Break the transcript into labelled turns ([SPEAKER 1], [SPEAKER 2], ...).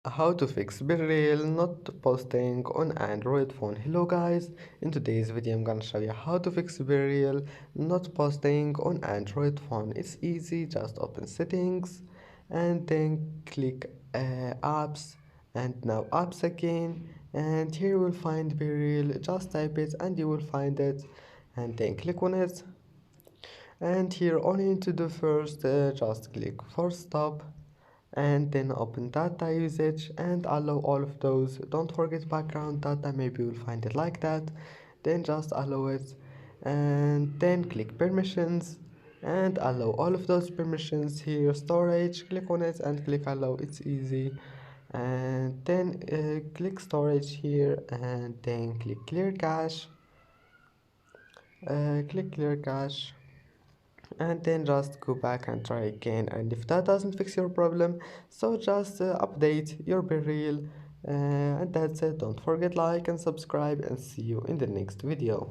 [SPEAKER 1] How to fix Bereal not posting on Android phone. Hello guys, in today's video I'm gonna show you how to fix Bereal not posting on Android phone. It's easy, just open settings and then click apps and now apps again, and here you will find Bereal. Just type it and you will find it and then click on it, and here only into the first just click for stop and then open data usage and allow all of those. Don't forget background data, maybe you'll find it like that. Then just allow it and then click permissions and allow all of those permissions. Here storage, click on it and click allow. It's easy. And then click storage here and then click clear cache. Click clear cache and then just go back and try again, and if that doesn't fix your problem, so just update your Bereal, and that's it. Don't forget like and subscribe, and see you in the next video.